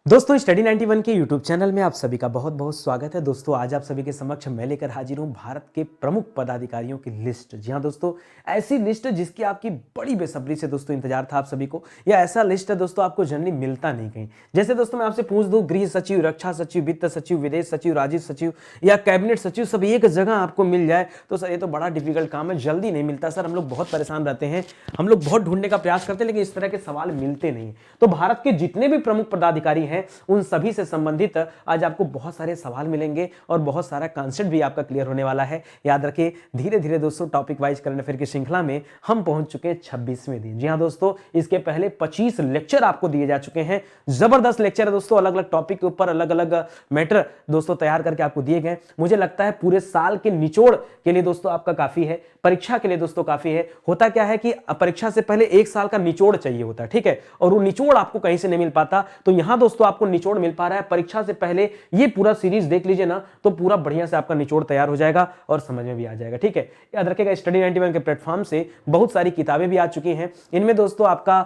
दोस्तों स्टडी 91 के YouTube channel में आप सभी का बहुत बहुत स्वागत है। दोस्तों आज आप सभी के समक्ष मैं लेकर हाजिर हूं भारत के प्रमुख पदाधिकारियों की लिस्ट। जी हां दोस्तों, ऐसी लिस्ट जिसकी आपकी बड़ी बेसब्री से दोस्तों इंतजार था आप सभी को। या ऐसा लिस्ट है दोस्तों आपको जनरली मिलता नहीं कहीं। जैसे दोस्तों मैं आपसे पूछ दूं, गृह सचिव, रक्षा सचिव, वित्त सचिव, विदेश सचिव, राजस्व सचिव या कैबिनेट सचिव सब एक जगह आपको मिल जाए तो सर ये तो बड़ा डिफिकल्ट काम है, जल्दी नहीं मिलता सर। हम लोग बहुत परेशान रहते हैं, हम लोग बहुत ढूंढने का प्रयास करते हैं, लेकिन इस तरह के सवाल मिलते नहीं। तो भारत के जितने भी प्रमुख पदाधिकारी हैं उन सभी से संबंधित आज आपको बहुत सारे सवाल मिलेंगे और बहुत सारा कॉन्सेप्ट भी आपका क्लियर होने वाला है। याद रखिए, धीरे धीरे दोस्तों टॉपिक वाइज करंट अफेयर की श्रृंखला में हम पहुंच चुके हैं 26वें दिन। जी हां दोस्तों, इसके पहले 25 लेक्चर आपको दिए जा चुके हैं। जबरदस्त लेक्चर है दोस्तों, अलग अलग टॉपिक के ऊपर अलग अलग मैटर दोस्तों तैयार करके आपको दिए गए। मुझे लगता है पूरे साल के निचोड़ के लिए दोस्तों आपका काफी है, परीक्षा के लिए दोस्तों काफी है। होता क्या है कि परीक्षा से पहले एक साल का निचोड़ चाहिए होता है, ठीक है, और वो निचोड़ आपको कहीं से नहीं मिल पाता। तो यहां दोस्तों आपको निचोड़ मिल पा रहा है। परीक्षा से पहले ये पूरा सीरीज देख लीजिए ना, तो पूरा बढ़िया से आपका निचोड़ तैयार हो जाएगा और समझ में भी आ जाएगा, ठीक है। याद रखिएगा, स्टडी 91 के प्लेटफॉर्म से बहुत सारी किताबें भी आ चुकी हैं। इनमें दोस्तों आपका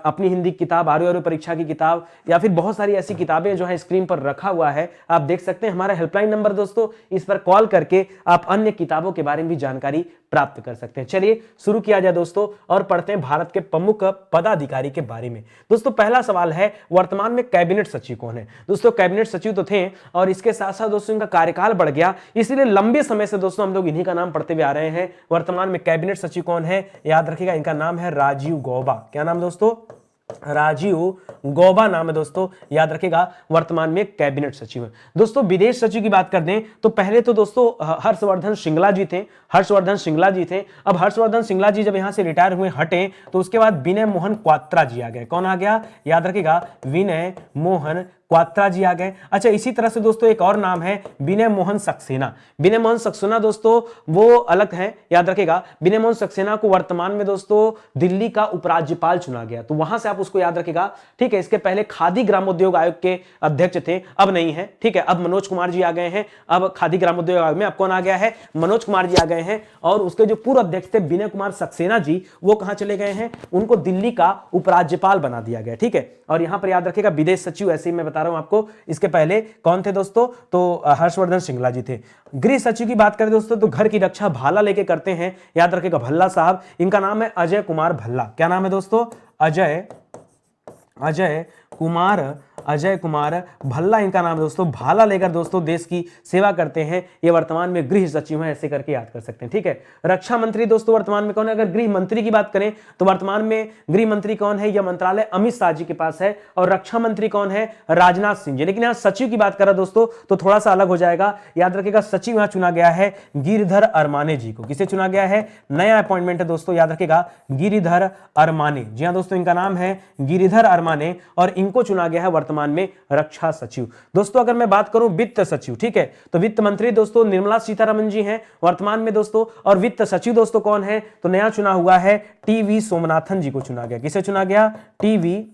अपनी हिंदी किताब, आरओ परीक्षा की किताब या फिर बहुत सारी ऐसी किताबें जो है स्क्रीन पर रखा हुआ है, आप देख सकते हैं। हमारा हेल्पलाइन नंबर दोस्तों, इस पर कॉल करके आप अन्य किताबों के बारे में भी जानकारी प्राप्त कर सकते हैं। चलिए शुरू किया जाए दोस्तों और पढ़ते हैं भारत के प्रमुख पदाधिकारी के बारे में। दोस्तों पहला सवाल है, वर्तमान में कैबिनेट सचिव कौन है? दोस्तों कैबिनेट सचिव तो थे और इसके साथ साथ दोस्तों इनका कार्यकाल बढ़ गया, इसलिए लंबे समय से दोस्तों हम लोग इन्हीं का नाम पढ़ते हुए आ रहे हैं। वर्तमान में कैबिनेट सचिव कौन है? याद रखिएगा, इनका नाम है राजीव गौबा। क्या नाम दोस्तों? राजीव गौबा नाम है दोस्तों, याद रखिएगा, वर्तमान में कैबिनेट सचिव है। दोस्तों विदेश सचिव की बात कर दें तो पहले तो दोस्तों हर्षवर्धन श्रृंगला जी थे। हर्षवर्धन श्रृंगला जी थे। अब हर्षवर्धन श्रृंगला जी जब यहां से रिटायर हुए, हटे, तो उसके बाद विनय मोहन क्वात्रा जी आ गए। कौन आ गया? याद रखिएगा, विनय मोहन क्वात्रा जी आ गए। अच्छा, इसी तरह से दोस्तों एक और नाम है विनय मोहन सक्सेना। विनय मोहन सक्सेना दोस्तों वो अलग है, याद रखिएगा। विनय मोहन सक्सेना को वर्तमान में दोस्तों दिल्ली का उपराज्यपाल चुना गया, तो वहां से आप उसको याद रखिएगा, ठीक है। इसके पहले खादी ग्रामोद्योग आयोग के अध्यक्ष थे, अब नहीं है, ठीक है। अब मनोज कुमार जी आ गए हैं। अब खादी ग्रामोद्योग आयोग में अब कौन आ गया है? मनोज कुमार जी आ गए हैं। और उसके जो पूर्व अध्यक्ष थे विनय कुमार सक्सेना जी, वो कहां चले गए हैं? उनको दिल्ली का उपराज्यपाल बना दिया गया, ठीक है। और यहां पर याद रखिएगा विदेश सचिव, ऐसे ही मैं बता रहा हूं आपको, इसके पहले कौन थे दोस्तों? तो हर्षवर्धन श्रृंगला जी थे। गृह सचिव की बात करें दोस्तों तो घर की रक्षा भाला लेके करते हैं, याद रखिएगा, भल्ला साहब। इनका नाम है अजय कुमार भल्ला। क्या नाम है दोस्तों? अजय कुमार भल्ला इनका नाम है दोस्तों। भाला लेकर दोस्तों देश की सेवा करते हैं। ये वर्तमान में गृह सचिव हैं, ऐसे करके याद कर सकते हैं, ठीक है। रक्षा मंत्री दोस्तों वर्तमान में कौन है? अगर गृह मंत्री की बात करें तो वर्तमान में गृह मंत्री कौन है? यह मंत्रालय अमित शाह जी के पास है। और रक्षा मंत्री कौन है? राजनाथ सिंह जी। लेकिन यहां सचिव की बात करा दोस्तों तो थोड़ा सा अलग हो जाएगा। याद रखिएगा, सचिव यहां चुना गया है गिरिधर अरमाने जी को। किसे चुना गया है? नया अपॉइंटमेंट है दोस्तों, याद रखिएगा, गिरिधर अरमाने। जी हां दोस्तों, इनका नाम है गिरिधर अरमाने और इनको चुना गया है वर्तमान में रक्षा सचिव। दोस्तों अगर मैं बात करूं वित्त सचिव, ठीक है, तो वित्त मंत्री दोस्तों निर्मला सीतारमण जी हैं वर्तमान में दोस्तों। और वित्त सचिव दोस्तों कौन है? तो नया चुना हुआ है टीवी सोमनाथन जी को चुना गया। किसे चुना गया? टीवी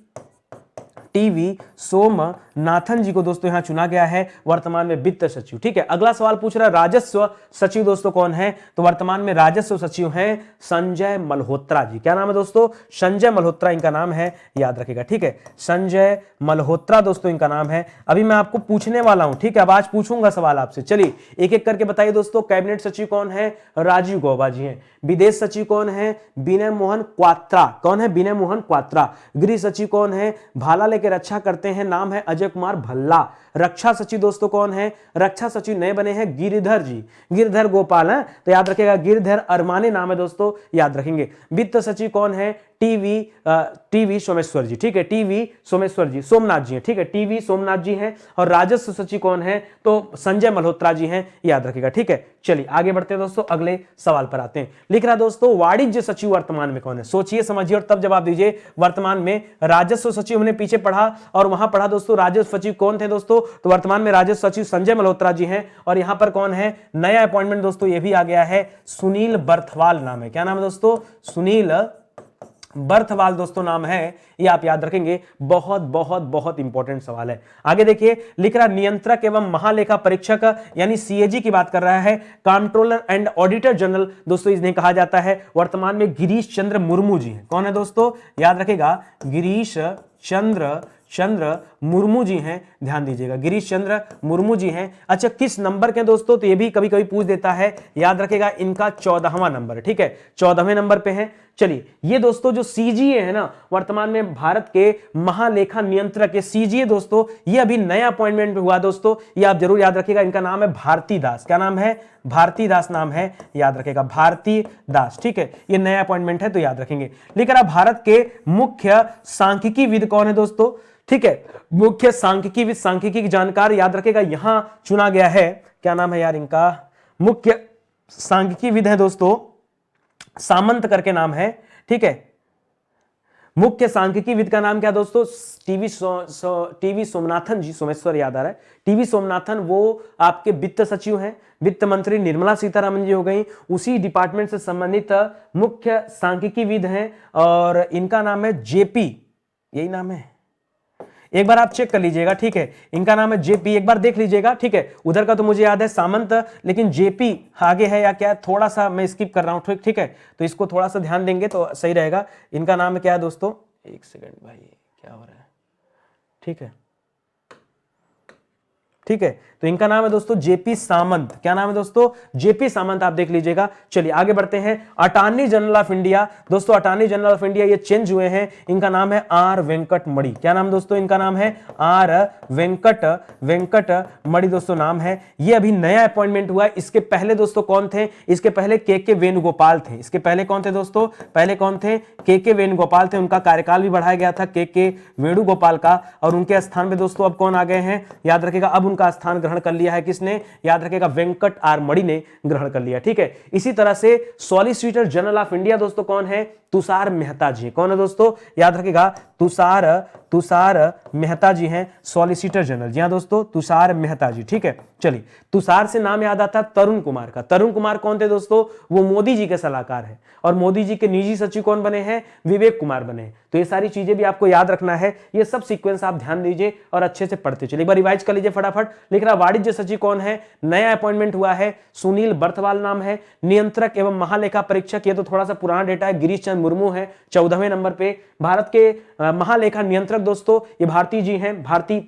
सोमनाथन जी को दोस्तों यहां चुना गया है वर्तमान में वित्त सचिव, ठीक है। अगला सवाल पूछ रहा है राजस्व सचिव दोस्तों कौन है? तो वर्तमान में राजस्व सचिव हैं संजय मल्होत्रा जी। क्या नाम है दोस्तों? संजय मल्होत्रा इनका नाम है, याद रखिएगा, ठीक है। संजय मल्होत्रा दोस्तों इनका नाम है। अभी मैं आपको पूछने वाला हूं, ठीक है, अब आज पूछूंगा सवाल आपसे। चलिए एक एक करके बताइए दोस्तों। कैबिनेट सचिव कौन है? राजीव गौबा जी हैं। विदेश सचिव कौन है? विनय मोहन क्वात्रा। कौन है? विनय मोहन क्वात्रा। गृह सचिव कौन है? भाला लेकर रक्षा करते हैं, नाम है अजय कुमार भल्ला। रक्षा सचिव दोस्तों कौन है? रक्षा सचिव नए बने हैं गिरिधर जी, गिरिधर गोपाल है, तो याद रखिएगा गिरिधर अरमाने नाम है दोस्तों, याद रखेंगे। वित्त सचिव कौन है? टीवी सोमेश्वर जी, ठीक है, टीवी सोमेश्वर जी, सोमनाथ जी हैं, ठीक है, टीवी सोमनाथ जी हैं। और राजस्व सचिव कौन है? तो संजय मल्होत्रा जी हैं, याद रखिएगा, ठीक है। चलिए आगे बढ़ते हैं दोस्तों, अगले सवाल पर आते हैं। लिख रहा दोस्तों वाणिज्य सचिव वर्तमान में कौन है? सोचिए समझिए और तब जवाब दीजिए। वर्तमान में राजस्व सचिव हमने पीछे पढ़ा और वहां पढ़ा दोस्तों राजस्व सचिव कौन थे दोस्तों? तो वर्तमान में राजस्व सचिव संजय मल्होत्रा जी हैं। और यहां पर कौन है? नया अपॉइंटमेंट दोस्तों ये भी आ गया है, सुनील बर्थवाल नाम है। क्या नाम है दोस्तों? सुनील बर्थवाल दोस्तों नाम है, ये आप याद रखेंगे। बहुत बहुत बहुत इंपॉर्टेंट सवाल है। आगे देखिए, लिख रहा नियंत्रक एवं महालेखा परीक्षक यानी सीएजी की बात कर रहा है, कंट्रोलर एंड ऑडिटर जनरल दोस्तों इन्हें कहा जाता है। वर्तमान में गिरीश चंद्र मुर्मू जी हैं। कौन है दोस्तों? याद रखेगा, गिरीश चंद्र चंद्र मुर्मू जी हैं, ध्यान दीजिएगा, गिरीश चंद्र मुर्मू जी हैं। अच्छा, किस नंबर के दोस्तों, तो ये भी कभी कभी पूछ देता है, याद रखेगा इनका 14वां नंबर, ठीक है, 14वें नंबर पे है। चलिए, ये दोस्तों जो सीजीए है ना, वर्तमान में भारत के महालेखा नियंत्रक के सीजीए दोस्तों, ये अभी नया अपॉइंटमेंट हुआ दोस्तों, ये आप जरूर याद रखिएगा, इनका नाम है भारती दास। क्या नाम है? भारती दास नाम है, याद रखेगा, भारती दास, ठीक है, ये नया अपॉइंटमेंट है तो याद रखेंगे। लेकिन अब भारत के मुख्य सांख्यिकीविद कौन है दोस्तों? ठीक है, मुख्य सांख्यिकीविद, सांख्यिकी की जानकार, याद रखेगा, यहां चुना गया है, क्या नाम है यार इनका? मुख्य सांख्यिकीविद है दोस्तों, सामंत करके नाम है, ठीक है। मुख्य सांख्यिकीविद का नाम क्या दोस्तों? टीवी सोमनाथन जी, सोमेश्वर याद आ रहा है, टीवी सोमनाथन, वो आपके वित्त सचिव हैं, वित्त मंत्री निर्मला सीतारमण जी हो गई, उसी डिपार्टमेंट से संबंधित मुख्य सांख्यिकीविद हैं, और इनका नाम है जेपी, यही नाम है, एक बार आप चेक कर लीजिएगा, ठीक है, इनका नाम है जेपी, एक बार देख लीजिएगा, ठीक है। उधर का तो मुझे याद है सामंत, लेकिन जेपी आगे है या क्या, थोड़ा सा मैं स्किप कर रहा हूं, ठीक है, तो इसको थोड़ा सा ध्यान देंगे तो सही रहेगा। इनका नाम क्या है दोस्तों? एक सेकंड भाई, क्या हो रहा है, ठीक है, ठीक है, तो इनका नाम है दोस्तों जेपी सामंत। क्या नाम है दोस्तों? जेपी सामंत, आप देख लीजिएगा। चलिए आगे बढ़ते हैं। अटॉर्नी जनरल ऑफ इंडिया दोस्तों, अटॉर्नी जनरल ऑफ इंडिया ये चेंज हुए हैं, इनका नाम है आर वेंकट मणि। क्या नाम दोस्तों? इनका नाम है आर वेंकट मणि दोस्तों नाम है, ये अभी नया अपॉइंटमेंट हुआ है। इसके पहले दोस्तों कौन थे? इसके पहले के वेणुगोपाल थे। इसके पहले कौन थे दोस्तों? पहले कौन थे? के वेणुगोपाल थे, उनका कार्यकाल भी बढ़ाया गया था के वेणुगोपाल का, और उनके स्थान पे दोस्तों अब कौन आ गए हैं? याद रखिएगा, अब उनका स्थान ग्रहण कर लिया है किसने? याद रखिएगा, वेंकट आर मणि ने ग्रहण कर लिया, ठीक है। इसी तरह से सॉलिसिटर जनरल ऑफ इंडिया दोस्तों कौन है? तुषार मेहता जी। कौन है दोस्तों? याद रखिएगा, तुषार मेहता जी हैं सॉलिसिटर जनरल। जी हां दोस्तों, तुषार मेहता जी, ठीक है। चलिए, तुषार से नाम याद आता तरुण कुमार का। तरुण कुमार कौन थे दोस्तों? वो मोदी जी के सलाहकार हैं, और मोदी जी के निजी सचिव कौन बने हैं? विवेक कुमार बने। तो ये सारी चीजें भी आपको याद रखना है, ये सब सीक्वेंस आप ध्यान दीजिए और अच्छे से पढ़ते चलिए। एक बार रिवाइज कर लीजिए फटाफट। लिख रहा, वाणिज्य सचिव कौन है? नया अपॉइंटमेंट हुआ है, सुनील बर्थवाल नाम है। नियंत्रक एवं महालेखा परीक्षक, ये तो थोड़ा सा पुराना डेटा है, गिरीश चंद्र मुर्मू है 14वें नंबर पे। भारत के महालेखा नियंत्रक दोस्तों ये भारती जी हैं, भारती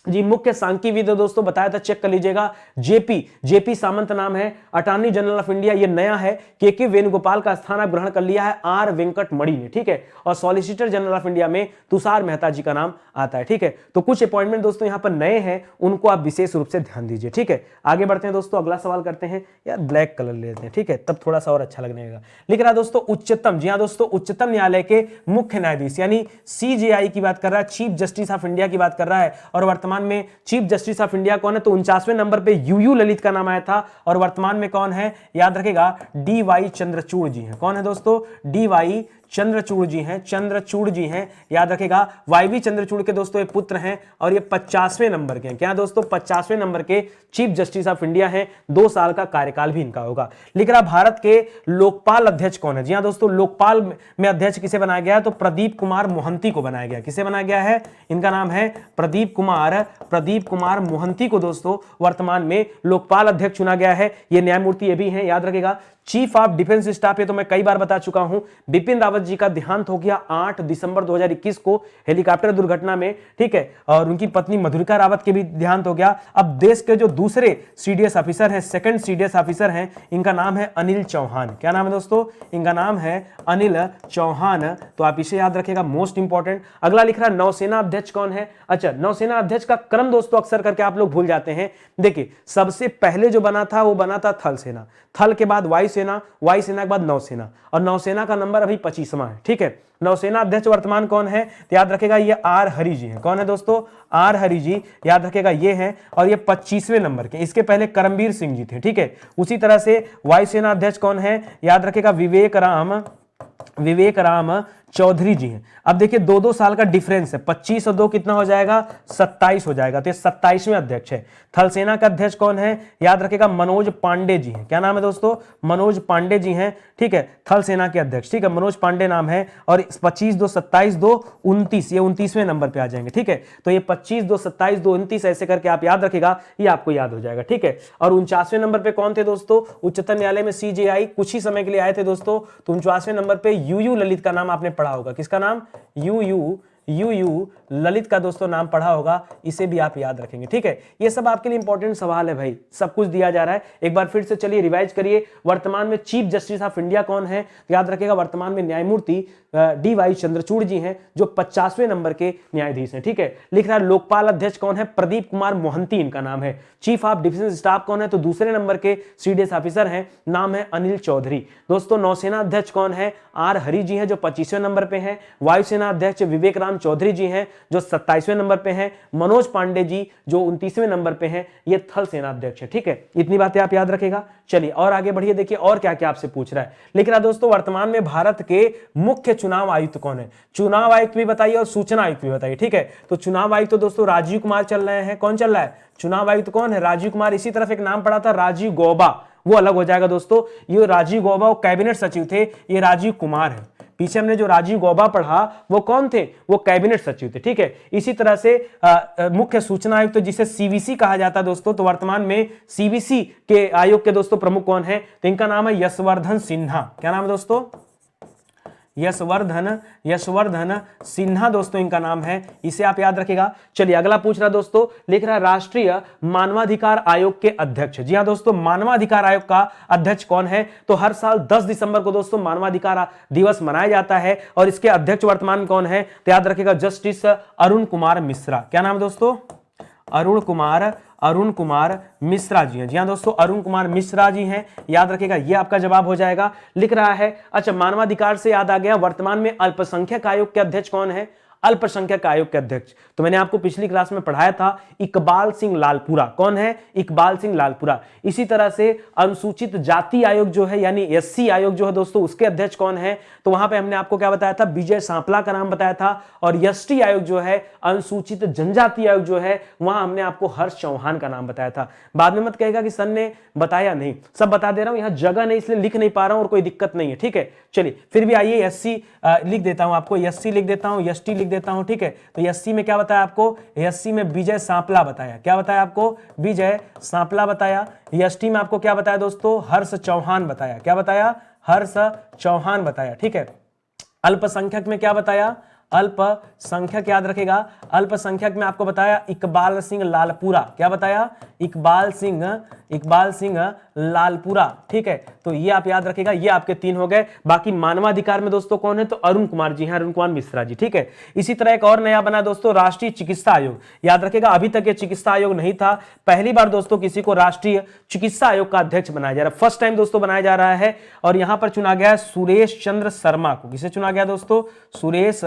जी। मुख्य सांख्यिकीविद दोस्तों बताया था, चेक कर लीजिएगा, जेपी सामंत नाम है। अटॉर्नी जनरल ऑफ इंडिया ये नया है, के वेणुगोपाल का स्थान आप ग्रहण कर लिया है आर वेंकट मणि ने, ठीक है। और सॉलिसिटर जनरल ऑफ इंडिया में तुषार मेहता जी का नाम आता है, ठीक है। तो कुछ अपॉइंटमेंट दोस्तों यहां पर नए हैं, उनको आप विशेष रूप से ध्यान दीजिए, ठीक है। आगे बढ़ते हैं दोस्तों, अगला सवाल करते हैं। यार ब्लैक कलर लेते हैं, ठीक है, तब थोड़ा सा और अच्छा लगने लगा। लिख रहा दोस्तों, उच्चतम, जी हाँ दोस्तों, उच्चतम न्यायालय के मुख्य न्यायाधीश यानी सीजेआई की बात कर रहा है, चीफ जस्टिस ऑफ इंडिया की बात कर रहा है। और वर्तमान में चीफ जस्टिस ऑफ इंडिया कौन है? तो 49वें नंबर पे यूयू ललित का नाम आया था, और वर्तमान में कौन है? याद रखेगा, डीवाई चंद्रचूड़ जी हैं। कौन है दोस्तों? डीवाई चंद्रचूड़ जी हैं, चंद्रचूड़ जी हैं, याद रखेगा। वाईवी चंद्रचूड़ के दोस्तों ये पुत्र हैं, और ये 50वें नंबर के हैं। क्या दोस्तों? 50वें नंबर के चीफ जस्टिस ऑफ इंडिया हैं, 2 साल का कार्यकाल भी इनका होगा। लिख रहा, भारत के लोकपाल अध्यक्ष कौन है? जी हाँ दोस्तों, लोकपाल में अध्यक्ष किसे बनाया गया है? तो प्रदीप कुमार मोहंती को बनाया गया। किसे बनाया गया है? इनका नाम है प्रदीप कुमार मोहंती को दोस्तों वर्तमान में लोकपाल अध्यक्ष चुना गया है। ये न्यायमूर्ति ये भी हैं, याद रखेगा। चीफ ऑफ डिफेंस स्टाफ, ये तो मैं कई बार बता चुका हूं, बिपिन रावत जी का देहांत हो गया 8 दिसंबर 2021 को हेलीकॉप्टर दुर्घटना में, ठीक है। और उनकी पत्नी मधुरिका रावत के भी देहांत हो गया। अब देश के जो दूसरे सीडीएस ऑफिसर हैं, सेकंड सीडीएस ऑफिसर हैं, इनका नाम है अनिल चौहान। क्या नाम है दोस्तों? इनका नाम है अनिल चौहान, तो आप इसे याद रखेगा, मोस्ट इंपॉर्टेंट। अगला लिख रहा, नौसेना अध्यक्ष कौन है? अच्छा, नौसेना अध्यक्ष का क्रम दोस्तों अक्सर करके आप लोग भूल जाते हैं। देखिए, सबसे पहले जो बना था वो बना था थल सेना, थल के बाद वायुसेना, वायुसेना के बाद नौसेना, और नौसेना का नंबर अभी 25वां है, ठीक है। नौसेना अध्यक्ष वर्तमान कौन है? तो याद रखेगा, ये आर हरि जी हैं। कौन है दोस्तों? आर हरि जी, याद रखेगा, ये हैं, और ये 25वें नंबर के। इसके पहले करमबीर सिंह जी थे, ठीक है। उसी तरह से वायुसेना अध्यक्ष कौन है? याद रखेगा, विवेक राम चौधरी जी हैं। अब देखिए 2-2 साल का डिफरेंस है, 25 और 2 कितना हो जाएगा? 27 हो जाएगा, तो ये 27वें अध्यक्ष है। थल सेना का अध्यक्ष कौन है? याद रखेगा, मनोज पांडे जी हैं। क्या नाम है दोस्तों? मनोज पांडे जी हैं, ठीक है, थल सेना के अध्यक्ष, ठीक है, मनोज पांडे नाम है। और 25, 2, 27, 2, 29, ये 29वें नंबर पे आ जाएंगे, ठीक है। तो ये 25, 2, 27, 2, 29 ऐसे करके आप याद रखेगा, ये आपको याद हो जाएगा, ठीक है। और 49वें नंबर पे कौन थे दोस्तों? उच्चतम न्यायालय में सीजेआई कुछ ही समय के लिए आए थे दोस्तों, तो 49वें नंबर पे यूयू ललित का नाम आपने पढ़ा होगा। किसका नाम? यूयू यू ललित का दोस्तों नाम पढ़ा होगा, इसे भी आप याद रखेंगे। ठीक है, ये सब आपके लिए इंपॉर्टेंट सवाल है भाई, सब कुछ दिया जा रहा है। एक बार फिर से चलिए रिवाइज करिए। वर्तमान में चीफ जस्टिस ऑफ इंडिया कौन है? याद रखिएगा, वर्तमान में न्यायमूर्ति डी.वाई. चंद्रचूड़ जी हैं, जो 50वें नंबर के न्यायाधीश हैं। ठीक है, लिख रहा है लोकपाल अध्यक्ष कौन है? प्रदीप कुमार मोहंती इनका नाम है। चीफ ऑफ डिफेंस स्टाफ कौन है? तो दूसरे नंबर के सीडीएस ऑफिसर हैं, नाम है अनिल चौधरी। दोस्तों नौसेना अध्यक्ष कौन है? आर हरि जी हैं, जो 25वें नंबर पे हैं। वायुसेना अध्यक्ष विवेक राम चौधरी जी हैं, जो 27वें नंबर पे हैं। मनोज पांडे जी जो 29वें नंबर पे हैं, ये थल सेना अध्यक्ष है। ठीक है, इतनी बातें आप याद रखेगा। चलिए और आगे बढ़िए, देखिए और क्या क्या आपसे पूछ रहा है। लिख रहा है दोस्तों वर्तमान में भारत के मुख्य चुनाव आयुक्त कौन है? चुनाव आयुक्त भी बताइए और सूचना आयुक्त भी बताइए। ठीक है, तो चुनाव आयुक्त तो दोस्तों राजीव कुमार चल रहे हैं। कौन चल रहा है? चुनाव आयुक्त कौन है? राजीव कुमार। इसी तरफ एक नाम पड़ा था राजीव गौबा, वो अलग हो जाएगा दोस्तों। ये राजीव गौबा वो कैबिनेट सचिव थे, ये राजीव कुमार है। पीछे हमने जो राजीव गौबा पढ़ा वो कौन थे? वो कैबिनेट सचिव थे। ठीक है, इसी तरह से मुख्य सूचना आयुक्त तो जिसे सीवीसी कहा जाता है दोस्तों, तो वर्तमान में सीवीसी के आयोग के दोस्तों प्रमुख कौन है? तो इनका नाम है यशवर्धन सिन्हा। क्या नाम है दोस्तों? यशवर्धन सिन्हा दोस्तों इनका नाम है, इसे आप याद रखिएगा। चलिए अगला पूछ रहा दोस्तों, लिख रहा है राष्ट्रीय मानवाधिकार आयोग के अध्यक्ष। जी हाँ दोस्तों, मानवाधिकार आयोग का अध्यक्ष कौन है? तो हर साल 10 दिसंबर को दोस्तों मानवाधिकार दिवस मनाया जाता है, और इसके अध्यक्ष वर्तमान में कौन है? तो याद रखिएगा जस्टिस अरुण कुमार मिश्रा। क्या नाम है दोस्तों? अरुण कुमार मिश्रा जी हैं। जी हाँ दोस्तों, अरुण कुमार मिश्रा जी हैं, याद रखिएगा, ये आपका जवाब हो जाएगा। लिख रहा है, अच्छा मानवाधिकार से याद आ गया, वर्तमान में अल्पसंख्यक आयोग के अध्यक्ष कौन है? अल्पसंख्यक आयोग के अध्यक्ष तो मैंने आपको पिछली क्लास में पढ़ाया था, इकबाल सिंह लालपुरा। कौन है? इकबाल सिंह लालपुरा। इसी तरह से अनुसूचित जाति आयोग जो है यानी एससी आयोग जो है दोस्तों, उसके अध्यक्ष कौन है? तो वहां पे हमने आपको क्या बताया था? विजय सांपला का नाम बताया था। और एसटी आयोग जो है, अनुसूचित जनजाति आयोग जो है, वहां हमने आपको हर्ष चौहान का नाम बताया था। बाद में मत कहेगा कि सर ने बताया नहीं, सब बता दे रहा हूं, यहां जगह नहीं इसलिए लिख नहीं पा रहा हूं और कोई दिक्कत नहीं है। ठीक है, चलिए फिर भी आइए, एससी लिख देता हूं आपको, एससी लिख देता हूं, एसटी लिख देता हूं। ठीक है, तो एससी में क्या बताया आपको? एससी में विजय सांपला बताया। क्या बताया आपको? विजय सांपला बताया। एसटी में आपको क्या बताया दोस्तों? हर्ष चौहान बताया। क्या बताया? हर्ष चौहान बताया। ठीक है, अल्पसंख्यक में क्या बताया? अल्पसंख्यक याद रखेगा, अल्पसंख्यक में आपको बताया इकबाल सिंह लालपुरा। क्या बताया? इकबाल सिंह लालपुरा। ठीक है, तो ये आप याद रखेगा, ये आपके 3 हो गए। बाकी मानवाधिकार में दोस्तों कौन है? तो अरुण कुमार जी हैं, अरुण कुमार मिश्रा जी। ठीक है, इसी तरह एक और नया बना दोस्तों, राष्ट्रीय चिकित्सा आयोग। याद रखेगा, अभी तक ये चिकित्सा आयोग नहीं था, पहली बार दोस्तों किसी को राष्ट्रीय चिकित्सा आयोग का अध्यक्ष बनाया जा रहा है, फर्स्ट टाइम दोस्तों बनाया जा रहा है। और यहां पर चुना गया है सुरेश चंद्र शर्मा को। किसे चुना गया दोस्तों? सुरेश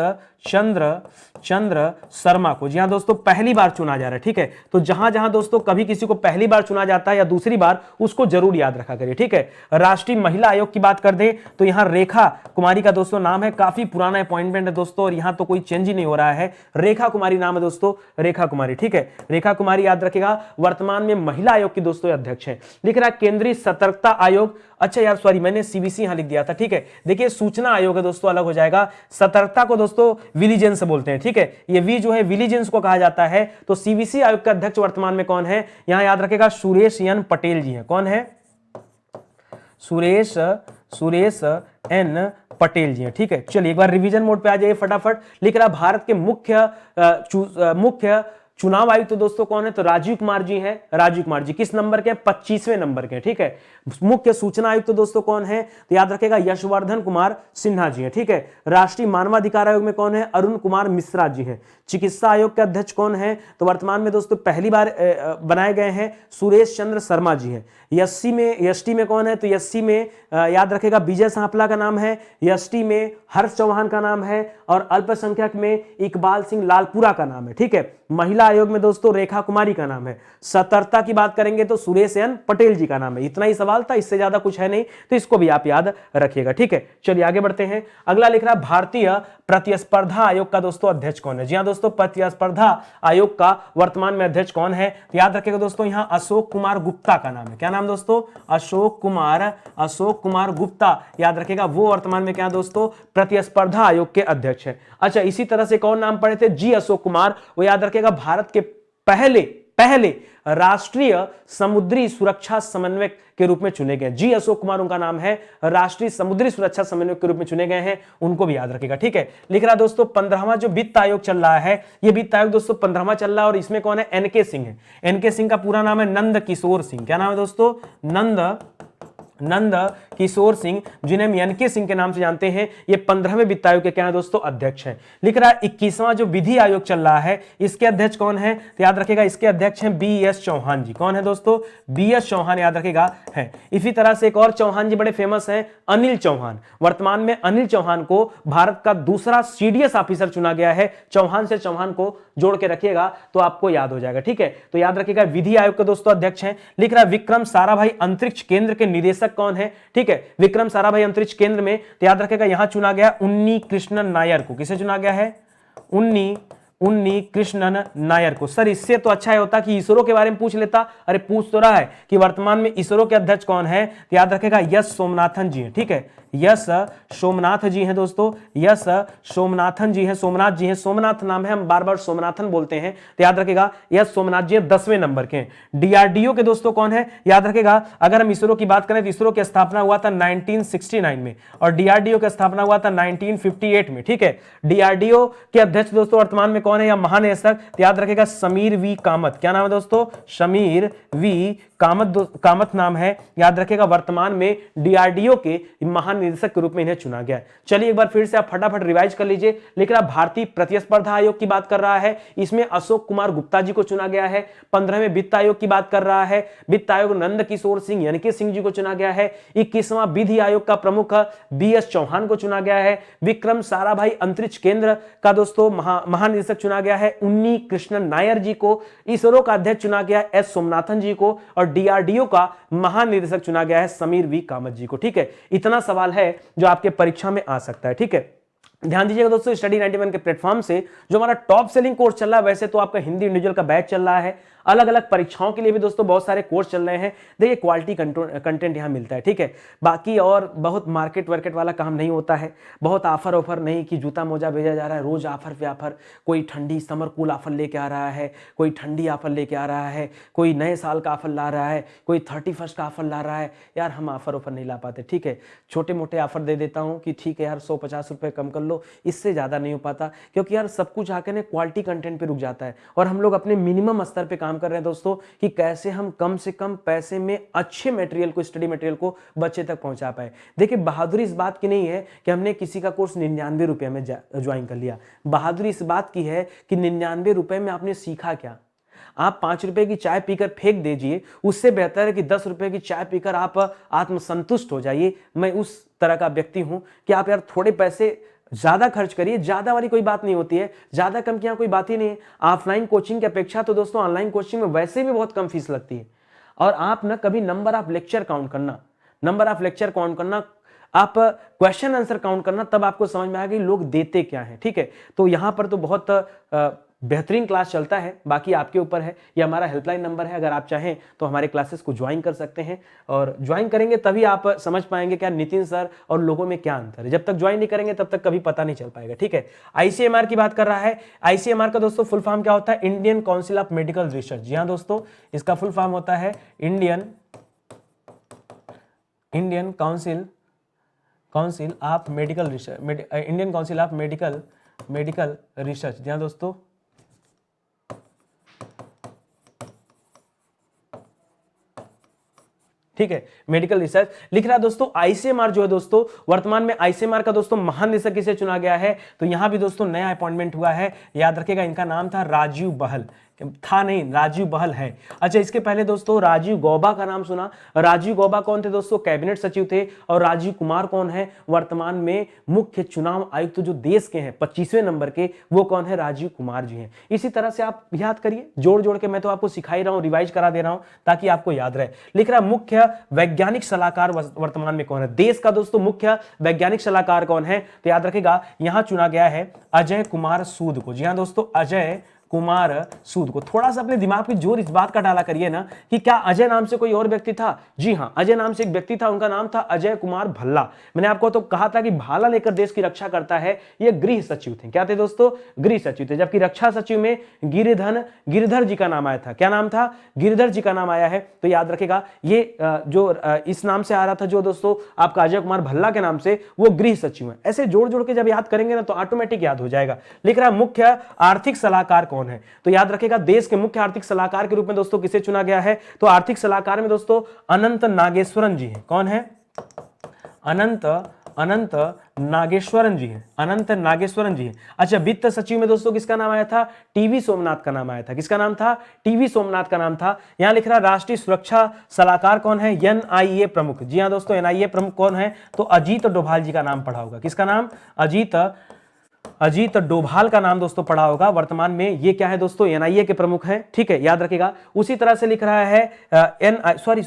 चंद्र शर्मा को। जी हां दोस्तों, पहली बार चुना जा रहा है। ठीक है, तो जहां जहां दोस्तों कभी किसी को पहली बार चुना जाता है या दूसरी बार, उसको जरूर याद रखा करिए। ठीक है, राष्ट्रीय महिला आयोग की बात कर दें तो यहां रेखा कुमारी का दोस्तों नाम है, काफी पुराना अपॉइंटमेंट है दोस्तों, और यहां तो कोई चेंज ही नहीं हो रहा है, रेखा कुमारी नाम है दोस्तों, रेखा कुमारी। ठीक है, रेखा कुमारी याद रखेगा, वर्तमान में महिला आयोग की दोस्तों अध्यक्ष है। लिख रहा है केंद्रीय सतर्कता आयोग। अच्छा यार सॉरी, मैंने सीबीसी यहां लिख दिया था। ठीक है, देखिए सूचना आयोग है दोस्तों, अलग हो जाएगा। सतर्कता को दोस्तों विजिलेंस बोलते हैं। ठीक है, ये वी जो है विजिलेंस को कहा जाता है। तो सीबीसी आयोग का अध्यक्ष वर्तमान में कौन है? यहां याद रखेगा सुरेश एन पटेल जी हैं। कौन है? सुरेश एन पटेल जी हैं। ठीक है, चलिए एक बार रिवीजन मोड पे आ जाइए फटाफट। लिख रहा भारत के मुख्य चुनाव आयुक्त तो दोस्तों कौन है? तो राजीव कुमार जी हैं। राजीव कुमार जी किस नंबर के? 25वें नंबर के। ठीक है, मुख्य सूचना आयुक्त तो दोस्तों कौन है? तो याद रखेगा यशवर्धन कुमार सिन्हा जी हैं। ठीक है, राष्ट्रीय मानवाधिकार आयोग में कौन है? अरुण कुमार मिश्रा जी हैं। चिकित्सा आयोग के अध्यक्ष कौन है? तो वर्तमान में दोस्तों पहली बार बनाए गए हैं, सुरेश चंद्र शर्मा जी हैं। एसटी में कौन है? तो एससी में याद रखेगा विजय सांपला का नाम है, एसटी में हर्ष चौहान का नाम है, और अल्पसंख्यक में इकबाल सिंह लालपुरा का नाम है। ठीक है, महिला आयोग में दोस्तों रेखा कुमारी का नाम है। सतर्कता की बात करेंगे तो सुरेश एन पटेल जी का नाम है। इतना ही सवाल था, इससे ज्यादा कुछ है नहीं, तो इसको भी आप याद रखिएगा। ठीक है, चलिए आगे बढ़ते हैं। अगला लिख रहा भारतीय प्रतिस्पर्धा आयोग का दोस्तों अध्यक्ष कौन है? जी हां दोस्तों, प्रतिस्पर्धा आयोग का वर्तमान में अध्यक्ष कौन है? तो याद रखिएगा दोस्तों, यहां अशोक कुमार गुप्ता का नाम है। क्या नाम दोस्तों? अशोक कुमार गुप्ता याद रखिएगा, वो वर्तमान में क्या दोस्तों? प्रतिस्पर्धा आयोग के अध्यक्ष है। अच्छा, इसी तरह से कौन नाम पढ़े थे? जी अशोक कुमार, वो याद रखिएगा भारत के पहले पहले राष्ट्रीय समुद्री सुरक्षा समन्वयक के रूप में चुने गए। जी अशोक कुमार उनका नाम है, राष्ट्रीय समुद्री सुरक्षा समन्वयक के रूप में चुने गए हैं, उनको भी याद रखेगा। ठीक है, लिख रहा दोस्तों 15वां जो वित्त आयोग चल रहा है, ये वित्त आयोग दोस्तों 15वां चल रहा है और इसमें कौन है? एनके सिंह है। एनके सिंह का पूरा नाम है नंद किशोर सिंह। क्या नाम है दोस्तों? नंद किशोर सिंह, जिन्हें हम एनके सिंह के नाम से जानते हैं, ये 15वें वित्त आयोग के क्या है दोस्तों? अध्यक्ष हैं। लिख रहा है 21वां जो विधि आयोग चल रहा है, इसके अध्यक्ष कौन है? तो याद रखेगा इसके अध्यक्ष हैं BS चौहान जी। कौन है दोस्तों? BS चौहान, याद रखेगा है। इसी तरह से एक और चौहान जी बड़े फेमस हैं, अनिल चौहान। वर्तमान में अनिल चौहान को भारत का दूसरा CDS ऑफिसर चुना गया है। चौहान से चौहान को जोड़ के रखिएगा तो आपको याद हो जाएगा। ठीक है, तो याद रखिएगा विधि आयोग के दोस्तों अध्यक्ष हैं। लिख रहा है विक्रम साराभाई अंतरिक्ष केंद्र के निदेशक कौन है? ठीक है, विक्रम साराभाई अंतरिक्ष केंद्र में तो याद रखेगा यहां चुना गया उन्नी कृष्णन नायर को। किसे चुना गया है? उन्नी कृष्णन नायर को। सर इससे तो अच्छा है होता कि इसरो के बारे में पूछ लेता। अरे पूछ तो रहा है कि वर्तमान में इसरो के अध्यक्ष कौन है, तो याद रखेगा यस सोमनाथन जी हैं। ठीक है, यस सोमनाथ जी हैं दोस्तों, यस सोमनाथन जी हैं, सोमनाथ जी हैं, सोमनाथ नाम है, हम बार बार सोमनाथन बोलते हैं, तो याद रखेगा यस सोमनाथ जी 10वें नंबर के हैं। DRDO के दोस्तों कौन है? याद रखेगा अगर हम इसरो की बात करें तो इसरो की स्थापना हुआ था 1969 में और DRDO की स्थापना हुआ था 1958 में। ठीक है, DRDO के अध्यक्ष दोस्तों वर्तमान में कौन है या महानिदेशक? तो याद रखेगा समीर V कामत। क्या नाम है दोस्तों? समीर V कामत नाम है, याद रखेगा। वर्तमान में DRDO के महानिदेशक के रूप में इन्हें चुना गया है। चलिए एक बार फिर से आप फटाफट रिवाइज कर लीजिए। लिख रहा भारतीय प्रतिस्पर्धा आयोग की बात कर रहा है, इसमें अशोक कुमार गुप्ता जी को चुना गया है। 15वें वित्त आयोग की बात कर रहा है, वित्त आयोग नंद किशोर सिंह एनके सिंह जी को चुना गया है। 21वां विधि आयोग का प्रमुख BS चौहान को चुना गया है। विक्रम साराभाई अंतरिक्ष केंद्र का दोस्तों महानिदेशक चुना गया है उन्नी कृष्णन नायर जी को। इसरो का अध्यक्ष चुना गया है S सोमनाथन जी को और DRDO का महानिदेशक चुना गया है समीर V कामत जी को। ठीक है, इतना सवाल है जो आपके परीक्षा में आ सकता है। ठीक है, ध्यान दीजिएगा दोस्तों, स्टडी 91 के प्लेटफॉर्म से जो हमारा टॉप सेलिंग कोर्स चल रहा है, वैसे तो आपका हिंदी इंडिविजुअल का बैच चल रहा है, अलग अलग परीक्षाओं के लिए भी दोस्तों बहुत सारे कोर्स चल रहे हैं। देखिए क्वालिटी कंटेंट यहाँ मिलता है। ठीक है, बाकी और बहुत मार्केट वर्केट वाला काम नहीं होता है, बहुत ऑफर नहीं कि जूता मोजा भेजा जा रहा है, रोज ऑफर पे ऑफर। कोई ठंडी समर कूल ऑफर लेके आ रहा है, कोई ठंडी ऑफर लेके आ रहा है, कोई नए साल का ऑफर ला रहा है, कोई 31 का ऑफर ला रहा है। यार हम ऑफर नहीं ला पाते। ठीक है, छोटे मोटे ऑफर दे देता हूँ कि ठीक है यार 150 रुपये कम कर लो, इससे ज़्यादा नहीं हो पाता, क्योंकि यार सब कुछ आकर ना क्वालिटी कंटेंट पे रुक जाता है और हम लोग अपने मिनिमम स्तर पे काम कर रहे हैं दोस्तों कि कैसे हम कम से कम पैसे में अच्छे मटेरियल को, स्टडी मटेरियल को बच्चे तक पहुंचा पाए। देखिए बहादुरी इस बात की नहीं है कि हमने किसी का कोर्स 99 रुपये में ज्वाइन कर लिया। बहादुरी इस बात की है कि 99 रुपये में आपने सीखा क्या। आप 5 रुपए की चाय पीकर फेंक दीजिए, उससे बेहतर है कि 10 रुपए की चाय पीकर आप आत्मसंतुष्ट हो जाइए। मैं उस तरह का व्यक्ति हूं कि आप यार थोड़े पैसे ज्यादा खर्च करिए, ज्यादा वाली कोई बात नहीं होती है, ज्यादा कम की यहाँ कोई बात ही नहीं है। ऑफलाइन कोचिंग की अपेक्षा तो दोस्तों ऑनलाइन कोचिंग में वैसे भी बहुत कम फीस लगती है। और आप ना कभी नंबर ऑफ लेक्चर काउंट करना, आप क्वेश्चन आंसर काउंट करना, तब आपको समझ में आएगा कि लोग देते क्या हैं। ठीक है, तो यहाँ पर तो बहुत बेहतरीन क्लास चलता है, बाकी आपके ऊपर है। ये हमारा हेल्पलाइन नंबर है, अगर आप चाहें तो हमारे क्लासेस को ज्वाइन कर सकते हैं और ज्वाइन करेंगे तभी आप समझ पाएंगे क्या नितिन सर और लोगों में क्या अंतर है। जब तक ज्वाइन नहीं करेंगे तब तक कभी पता नहीं चल पाएगा। ठीक है, ICMR की बात कर रहा है। ICMR का दोस्तों फुल फॉर्म क्या होता है? Indian Council of Medical Research. जी हाँ दोस्तों, इसका फुल फॉर्म होता है Indian Council of Medical Research, Indian Council of Medical Research. जी हाँ दोस्तों, ठीक है, मेडिकल रिसर्च लिख रहा है दोस्तों। ICMR जो है दोस्तों, वर्तमान में ICMR का दोस्तों महानिदेशक किसे चुना गया है? तो यहां भी दोस्तों नया अपॉइंटमेंट हुआ है, याद रखिएगा इनका नाम था राजीव बहल, राजीव बहल है। अच्छा, इसके पहले दोस्तों राजीव गौबा का नाम सुना। राजीव गौबा कौन थे दोस्तों? कैबिनेट सचिव थे। और राजीव कुमार कौन है? वर्तमान में मुख्य चुनाव आयुक्त जो देश के हैं 25वें नंबर के, वो कौन है? राजीव कुमार जी हैं। इसी तरह से आप याद करिए, जोड़ के मैं तो आपको सिखा ही रहा हूं, रिवाइज करा दे रहा हूं ताकि आपको याद रहे। लिख रहा है मुख्य वैज्ञानिक सलाहकार वर्तमान में कौन है? देश का दोस्तों मुख्य वैज्ञानिक सलाहकार कौन है? तो याद रखेगा यहां चुना गया है अजय कुमार सूद को। जी हां दोस्तों, अजय कुमार सूद को। थोड़ा सा अपने दिमाग पे जोर इस बात का डाला करिए ना कि क्या अजय नाम से कोई और व्यक्ति था? जी हां, अजय नाम से एक व्यक्ति था, उनका नाम था अजय कुमार भल्ला। मैंने आपको तो कहा था कि भाला लेकर देश की रक्षा करता है, ये गृह सचिव थे। क्या थे दोस्तों? गृह सचिव थे। जबकि रक्षा सचिव में गिरिधर जी का नाम आया था। क्या नाम था? गिरिधर जी का नाम आया है। तो याद रखेगा ये जो इस नाम से आ रहा था जो दोस्तों आपका अजय कुमार भल्ला के नाम से, वो गृह सचिव है। ऐसे जोड़ जोड़ के जब याद करेंगे ना तो ऑटोमेटिक याद हो जाएगा। लिख रहा है मुख्य आर्थिक सलाहकार कौन है? तो याद रखेगा देश के मुख्य आर्थिक सलाहकार के रूप में दोस्तों किसे चुना गया है? तो आर्थिक सलाहकार में दोस्तों अनंत नागेश्वरन जी हैं। कौन है? अनंत नागेश्वरन जी हैं। अनंत नागेश्वरन जी हैं। अच्छा, वित्त सचिव में दोस्तों किसका नाम आया था? टीवी सोमनाथ का नाम आया था। किसका नाम था? टीवी सोमनाथ का नाम था। यहां लिख रहा राष्ट्रीय सुरक्षा सलाहकार कौन है? एनआईए प्रमुख। जी हां दोस्तों, एनआईए प्रमुख कौन है? तो अजीत डोभाल जी का नाम पढ़ा होगा। किसका नाम? अजीत डोभाल का नाम दोस्तों पढ़ा होगा। वर्तमान में ये क्या है दोस्तों? एनआईए के प्रमुख हैं। ठीक है, याद रखिएगा। उसी तरह से लिख रहा है सॉरी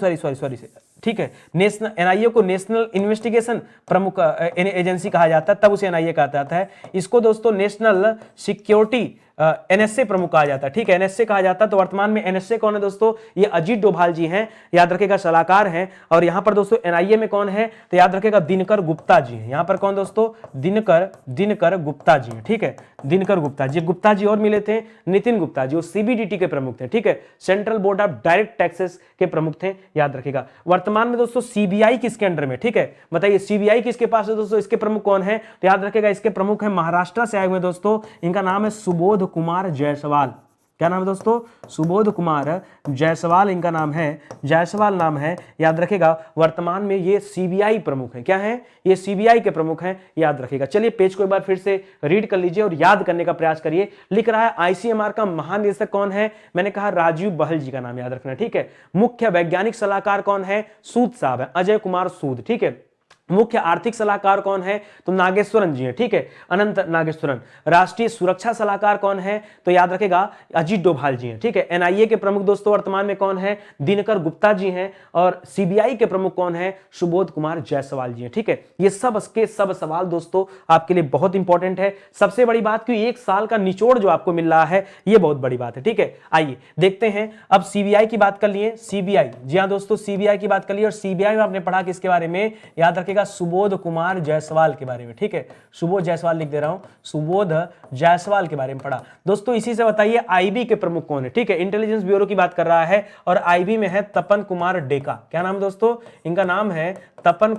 ठीक है, नेशनल एनआईए को नेशनल इन्वेस्टिगेशन प्रमुख एजेंसी कहा जाता है, तब उसे एनआईए कहा जाता है। इसको दोस्तों नेशनल सिक्योरिटी एनएसए प्रमुख कहा जाता है। ठीक है, एनएसए कहा जाता है। तो वर्तमान में एनएसए कौन है दोस्तों? ये अजीत डोभाल जी हैं, याद रखेगा, सलाहकार हैं। और यहां पर दोस्तों एनआईए में कौन है? तो याद रखेगा दिनकर गुप्ता जी हैं। यहां पर कौन दोस्तों? दिनकर गुप्ता जी हैं। ठीक है, दिनकर गुप्ता जी। गुप्ता जी और मिले थे नितिन गुप्ता जी, वो सीबीडीटी के प्रमुख थे। ठीक है, central board of direct taxes के प्रमुख थे, याद रखेगा। वर्तमान में दोस्तों सीबीआई किसके अंडर में? ठीक है, बताइए सीबीआई किसके पास है दोस्तों? इसके प्रमुख कौन है? तो याद रखेगा इसके प्रमुख है महाराष्ट्र से आए हुए दोस्तों, इनका नाम है सुबोध कुमार जायसवाल। क्या नाम है दोस्तों? सुबोध कुमार जायसवाल इनका नाम है। जायसवाल नाम है, याद रखेगा। वर्तमान में ये सीबीआई प्रमुख है। क्या है? ये सीबीआई के प्रमुख हैं, याद रखेगा। चलिए पेज को एक बार फिर से रीड कर लीजिए और याद करने का प्रयास करिए। लिख रहा है आईसीएमआर का महानिदेशक कौन है? मैंने कहा राजीव बहल जी का नाम याद रखना। ठीक है, मुख्य वैज्ञानिक सलाहकार कौन है? सूद साहब है, अजय कुमार सूद। ठीक है, मुख्य आर्थिक सलाहकार कौन है? तो नागेश्वरन जी हैं। ठीक है, अनंत नागेश्वरन। राष्ट्रीय सुरक्षा सलाहकार कौन है? तो याद रखेगा अजीत डोभाल जी हैं। ठीक है, एनआईए के प्रमुख दोस्तों वर्तमान में कौन है? दिनकर गुप्ता जी हैं। और सीबीआई के प्रमुख कौन है? सुबोध कुमार जायसवाल जी हैं। ठीक है, ये सब के सब सवाल दोस्तों आपके लिए बहुत इंपॉर्टेंट है। सबसे बड़ी बात कि एक साल का निचोड़ जो आपको मिल रहा है, ये बहुत बड़ी बात है। ठीक है, आइए देखते हैं। अब सीबीआई की बात कर लिए। सीबीआई, जी हां दोस्तों, सीबीआई की बात कर लिए। और सीबीआई में आपने पढ़ा किसके बारे में? याद रखेगा सुबोध कुमार जायसवाल के बारे में। ठीक है, सुबोध जायसवाल लिख दे रहा हूं, सुबोध जायसवाल के बारे में पढ़ा दोस्तों। इसी से बताइए आईबी के प्रमुख कौन है? ठीक है, इंटेलिजेंस ब्यूरो की बात कर रहा है। और आईबी में है तपन कुमार डेका। क्या नाम दोस्तों? इनका नाम है तपन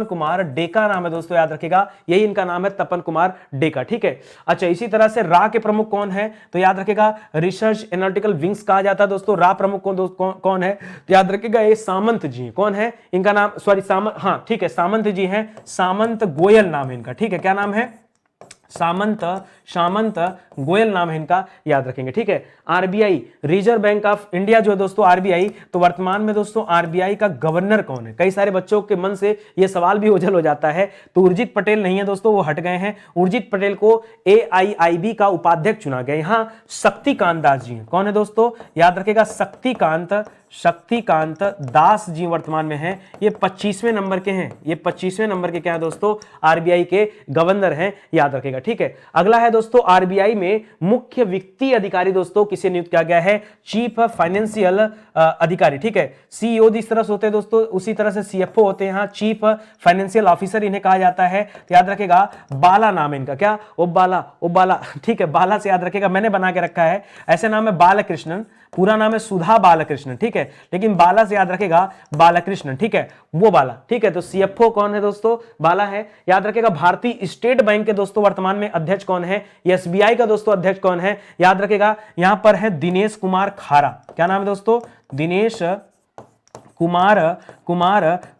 कुमार डेका नाम है दोस्तों, याद रखेगा। यही इनका नाम है, तपन कुमार डेका। ठीक है, अच्छा, इसी तरह से रा के प्रमुख कौन है? तो याद रखेगा रिसर्च एनालिटिकल विंग्स कहा जाता है दोस्तों। रा प्रमुख कौन है? तो याद रखेगा ये सामंत जी। कौन है इनका नाम? सामंत, हाँ ठीक है, सामंत जी हैं। सामंत गोयल नाम है इनका। ठीक है, क्या नाम है? सामंत गोयल नाम है इनका, याद रखेंगे। ठीक है, RBI, reserve bank of India जो है दोस्तों आरबीआई, तो वर्तमान में दोस्तों आरबीआई का गवर्नर कौन है? कई सारे बच्चों के मन से यह सवाल भी ओझल हो जाता है। तो उर्जित पटेल नहीं है दोस्तों, वो हट गए हैं। उर्जित पटेल को एआईआईबी का उपाध्यक्ष चुना गया। यहां शक्तिकांत दास जी हैं। कौन है दोस्तों? याद रखेगा शक्तिकांत दास जी वर्तमान में हैं। ये 25वें नंबर के हैं। ये 25वें नंबर के क्या है दोस्तों? आरबीआई के गवर्नर हैं, याद रखेगा। ठीक है, अगला है दोस्तों आरबीआई में मुख्य वित्तीय अधिकारी दोस्तों किसे नियुक्त किया गया है? चीफ फाइनेंशियल अधिकारी। ठीक है, सीईओ जिस तरह से होते हैं दोस्तों, उसी तरह से सीएफओ होते हैं। यहां चीफ फाइनेंशियल ऑफिसर इन्हें कहा जाता है। तो याद रखेगा बाला नाम है इनका। क्या? ओ बाला। ठीक है, बाला से याद रखेगा, मैंने बना के रखा है। ऐसे नाम है बालकृष्णन, पूरा नाम है सुधा बालकृष्णन। ठीक है, लेकिन बाला से याद रखेगा बालकृष्णन। ठीक है, वो बाला। ठीक है, तो सीएफओ कौन है दोस्तों? बाला है, याद रखेगा। भारतीय स्टेट बैंक के दोस्तों वर्तमान में अध्यक्ष कौन है? एसबीआई का दोस्तों अध्यक्ष कौन है? याद रखेगा, यहां पर है दिनेश कुमार खारा। क्या नाम है दोस्तों? दिनेश कुमार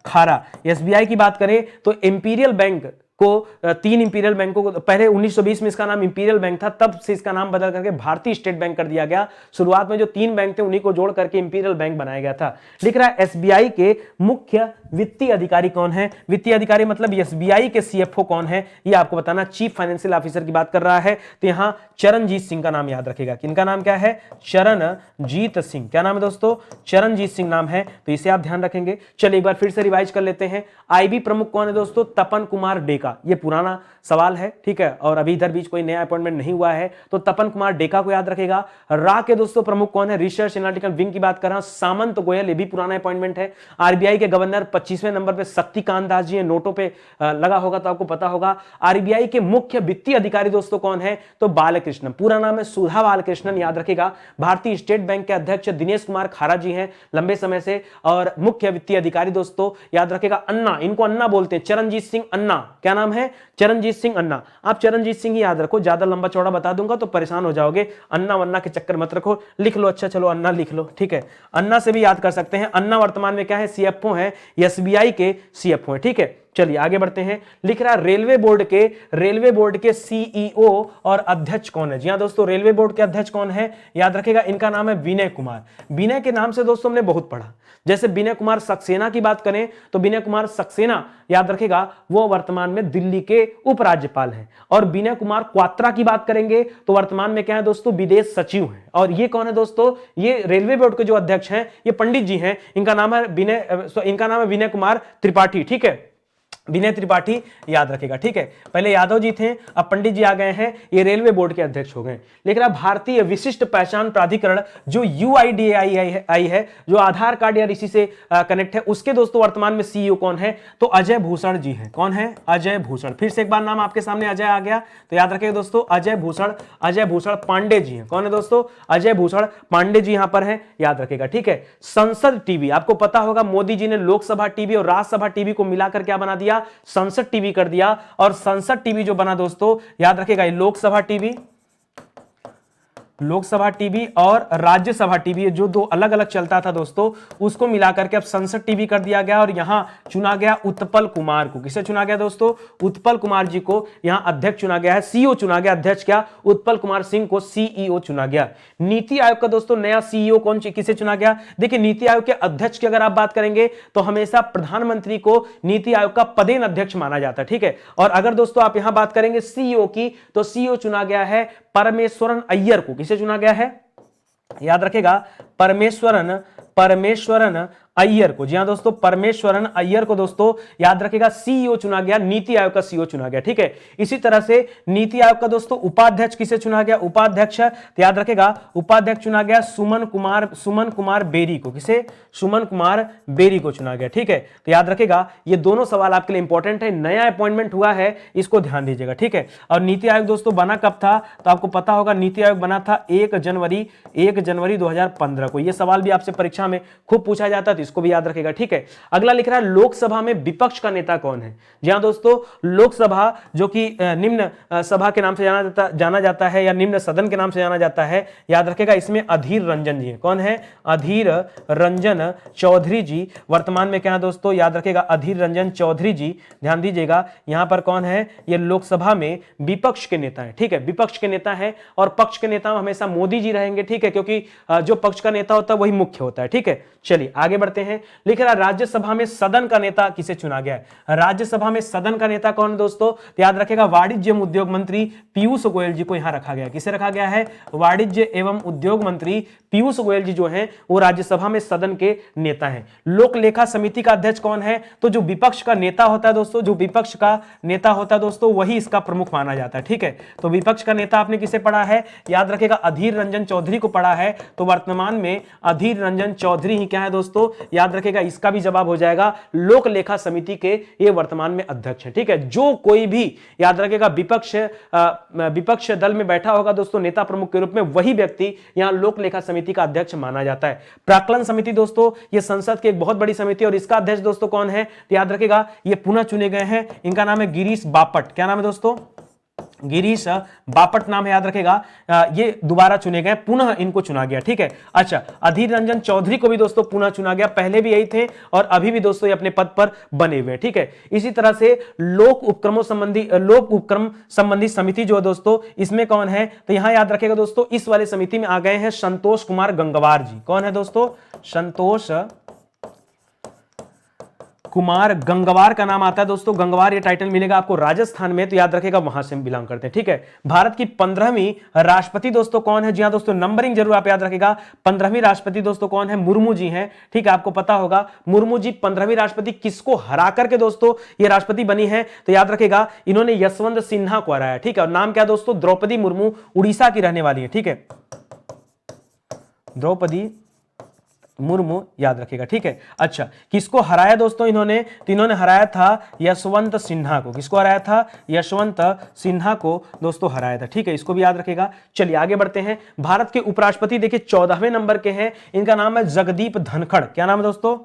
खारा। एसबीआई की बात करें तो इंपीरियल बैंक को, 3 इंपीरियल बैंकों को, पहले 1920 में इसका नाम इंपीरियल बैंक था, तब से इसका नाम बदल करके भारतीय स्टेट बैंक कर दिया गया। शुरुआत में जो 3 बैंक थे उन्हीं को जोड़ करके इंपीरियल बैंक बनाया गया था। लिख रहा है एसबीआई के मुख्य वित्तीय अधिकारी कौन है? वित्तीय अधिकारी मतलब एसबीआई के सीएफओ कौन है, ये आपको बताना। चीफ फाइनेंशियल ऑफिसर की बात कर रहा है, तो यहां चरणजीत सिंह का नाम याद रखेगा। किनका नाम क्या है? चरणजीत सिंह। क्या नाम है दोस्तों? चरणजीत सिंह नाम है, तो इसे आप ध्यान रखेंगे। चलिए एक बार फिर से रिवाइज कर लेते हैं। आईबी प्रमुख कौन है दोस्तों? तपन कुमार डेका, ये पुराना सवाल है, ठीक है। और अभी इधर बीच कोई नया अपॉइंटमेंट नहीं हुआ है, तो तपन कुमार डेका को याद रखेगा। रा के दोस्तों प्रमुख कौन है, रिसर्च एनालिटिकल विंग की बात कर रहा हूं, सामंत गोयल, ये भी पुराना अपॉइंटमेंट है। आरबीआई के गवर्नर 25वें नंबर पे शक्तिकांत दास जी हैं, नोटों पे लगा होगा तो आपको पता होगा। आरबीआई के मुख्य वित्तीय अधिकारी दोस्तों कौन है, तो बालकृष्णन, पूरा नाम है सुधा बालकृष्णन, याद रखेगा। भारतीय स्टेट बैंक के अध्यक्ष दिनेश कुमार खारा जी हैं लंबे समय से। और मुख्य वित्तीय अधिकारी दोस्तों याद रखेगा अन्ना, इनको अन्ना बोलते हैं, चरणजीत सिंह अन्ना, क्या नाम है, चरणजीत सिंह अन्ना। आप चरणजीत सिंह ही याद रखो, ज्यादा लंबा चौड़ा बता दूंगा तो परेशान हो जाओगे, अन्ना वन्ना के चक्कर मत रखो, लिख लो। अच्छा चलो अन्ना लिख लो, ठीक है। अन्ना से भी याद कर सकते हैं। अन्ना वर्तमान में क्या है, सीएफओ है, एसबीआई के सीएफओ है, ठीक है। चलिए आगे बढ़ते हैं। लिख रहा रेलवे बोर्ड के सीईओ और अध्यक्ष कौन है। जी हां दोस्तों, रेलवे बोर्ड के अध्यक्ष कौन है, याद रखेगा, इनका नाम है विनय कुमार। विनय के नाम से दोस्तों हमने बहुत पढ़ा, जैसे विनय कुमार सक्सेना की बात करें तो विनय कुमार सक्सेना याद रखेगा, वो वर्तमान में दिल्ली के उपराज्यपाल हैं। और विनय कुमार क्वात्रा की बात करेंगे तो वर्तमान में क्या है दोस्तों, विदेश सचिव हैं। और ये कौन है दोस्तों, ये रेलवे बोर्ड के जो अध्यक्ष हैं ये पंडित जी हैं, इनका नाम है विनय कुमार त्रिपाठी, ठीक है, विनय त्रिपाठी याद रखेगा, ठीक है। पहले यादव जी थे, अब पंडित जी आ गए हैं, ये रेलवे बोर्ड के अध्यक्ष हो गए। लेकिन अब भारतीय विशिष्ट पहचान प्राधिकरण जो यूआईडीएआई है, जो आधार कार्ड या इसी से कनेक्ट है, उसके दोस्तों वर्तमान में सीईओ कौन है, तो अजय भूषण जी हैं। कौन है, अजय भूषण। फिर से एक बार नाम आपके सामने अजय आ गया तो याद रखिएगा दोस्तों, अजय भूषण पांडे जी हैं। कौन है दोस्तों, अजय भूषण पांडे जी यहां पर हैं, याद रखेगा, ठीक है। संसद टीवी, आपको पता होगा मोदी जी ने लोकसभा टीवी और राज्यसभा टीवी को मिलाकर क्या बना दिया, संसद टीवी कर दिया। और संसद टीवी जो बना दोस्तों याद रखेगा, लोकसभा टीवी और राज्यसभा टीवी जो दो अलग अलग चलता था दोस्तों, उसको मिलाकर के अब संसद टीवी कर दिया गया। और यहां चुना गया उत्पल कुमार को। किसे चुना गया दोस्तों, उत्पल कुमार जी को यहां अध्यक्ष चुना गया है, सीईओ चुना गया, अध्यक्ष क्या, उत्पल कुमार सिंह को सीईओ चुना गया। नीति आयोग का दोस्तों नया सीईओ कौन, किसे चुना गया, देखिए नीति आयोग के अध्यक्ष की अगर आप बात करेंगे तो हमेशा प्रधानमंत्री को नीति आयोग का पदेन अध्यक्ष माना जाता है, ठीक है। और अगर दोस्तों आप यहां बात करेंगे सीईओ की, तो सीईओ चुना गया है परमेश्वरन अय्यर को। किसे चुना गया है, याद रखेगा, परमेश्वरन अय्यर को। जी हां दोस्तों, परमेश्वरन अय्यर को दोस्तों याद रखेगा सीईओ चुना गया, नीति आयोग का सीईओ चुना गया, ठीक है। इसी तरह से नीति आयोग का दोस्तों उपाध्यक्ष किसे चुना गया, उपाध्यक्ष याद रखेगा, उपाध्यक्ष चुना गया सुमन कुमार बेरी को। किसे, सुमन कुमार बेरी को चुना गया, ठीक है। तो याद रखेगा ये दोनों सवाल आपके लिए इंपॉर्टेंट है, नया अपॉइंटमेंट हुआ है, इसको ध्यान दीजिएगा, ठीक है। और नीति आयोग दोस्तों बना कब था, तो आपको पता होगा नीति आयोग बना था 1 जनवरी 2015 को। यह सवाल भी आपसे परीक्षा में खूब पूछा जाता है, इसको भी याद रखेगा, ठीक है। अगला लिख रहा है लोकसभा में विपक्ष का नेता कौन है। जी हां दोस्तों, लोकसभा जो कि निम्न सभा के नाम से जाना जाता है या निम्न सदन के नाम से जाना जाता है, याद रखेगा, इसमें अधीर रंजन जी है। कौन है, अधीर रंजन चौधरी जी वर्तमान में क्या है दोस्तों, याद रखेगा, अधीर रंजन चौधरी जी। ध्यान दीजिएगा यहां पर कौन है, ये लोकसभा में विपक्ष के नेता है, ठीक है, विपक्ष के नेता है। और पक्ष के नेता हमेशा मोदी जी रहेंगे, ठीक है, क्योंकि जो पक्ष का नेता होता है वही मुख्य होता है, ठीक है। चलिए आगे बढ़ते हैं। लिख रहा राज्यसभा में सदन का नेता किसे चुना गया है, राज्यसभा में सदन का नेता कौन है दोस्तों, तो याद रखेगा वाणिज्य एवं उद्योग मंत्री पीयूष गोयल जी को यहां रखा गया। किसे रखा गया है, वाणिज्य एवं उद्योग मंत्री पीयूष गोयल जी जो हैं वो राज्यसभा में सदन के नेता हैं। लोक लेखा समिति का अध्यक्ष कौन है, तो जो विपक्ष का नेता होता है दोस्तों, जो विपक्ष का नेता होता है दोस्तों, वही इसका प्रमुख माना जाता है, ठीक है। तो विपक्ष का नेता आपने किसे पढ़ा है, याद रखेगा अधीर रंजन चौधरी को पढ़ा है। तो वर्तमान में अधीर रंजन चौधरी ही क्या है दोस्तों, याद रखेगा, इसका भी जवाब हो जाएगा, लोक लेखा समिति के ये वर्तमान में अध्यक्ष है, ठीक है। जो कोई भी याद रखेगा विपक्ष दल में बैठा होगा दोस्तों नेता प्रमुख के रूप में, वही व्यक्ति यहां लोक लेखा समिति का अध्यक्ष माना जाता है। प्राक्कलन समिति दोस्तों ये संसद की एक बहुत बड़ी समिति और इसका अध्यक्ष दोस्तों कौन है, तो याद रखेगा ये पुनः चुने गए हैं, इनका नाम है गिरीश बापट। क्या नाम है दोस्तों, गिरीश बापट नाम है, याद रखेगा, ये दोबारा चुने गए, पुनः इनको चुना गया, ठीक है। अच्छा, अधीर रंजन चौधरी को भी दोस्तों पुनः चुना गया, पहले भी यही थे और अभी भी दोस्तों ये अपने पद पर बने हुए हैं, ठीक है। इसी तरह से लोक उपक्रम संबंधी समिति जो है दोस्तों, इसमें कौन है, तो यहां याद रखेगा दोस्तों, इस वाले समिति में आ गए हैं संतोष कुमार गंगवार जी। कौन है दोस्तों, संतोष कुमार गंगवार का नाम आता है दोस्तों। गंगवार ये टाइटल मिलेगा आपको राजस्थान में, तो याद रखेगा वहां से हम बिलोंग करते हैं, ठीक है। भारत की 15वीं राष्ट्रपति दोस्तों कौन है? जी हाँ दोस्तों, नंबरिंग जरूर आप याद रखेगा। 15वीं राष्ट्रपति दोस्तों कौन है? मुर्मू जी हैं, ठीक है, आपको पता होगा। मुर्मू जी 15वीं राष्ट्रपति, किसको हरा करके दोस्तों ये राष्ट्रपति बनी है? तो याद रखेगा इन्होंने यशवंत सिन्हा को हराया, ठीक है। और नाम क्या दोस्तों? द्रौपदी मुर्मू, उड़ीसा की रहने वाली है, ठीक है, द्रौपदी मुर्मू, याद रखिएगा, ठीक है। अच्छा, किसको हराया दोस्तों इन्होंने? तो इन्होंने हराया था यशवंत सिन्हा को। किसको हराया था? यशवंत सिन्हा को दोस्तों हराया था, ठीक है, इसको भी याद रखिएगा। चलिए आगे बढ़ते हैं। भारत के उपराष्ट्रपति देखिए 14वें नंबर के हैं, इनका नाम है जगदीप धनखड़। क्या नाम है दोस्तों?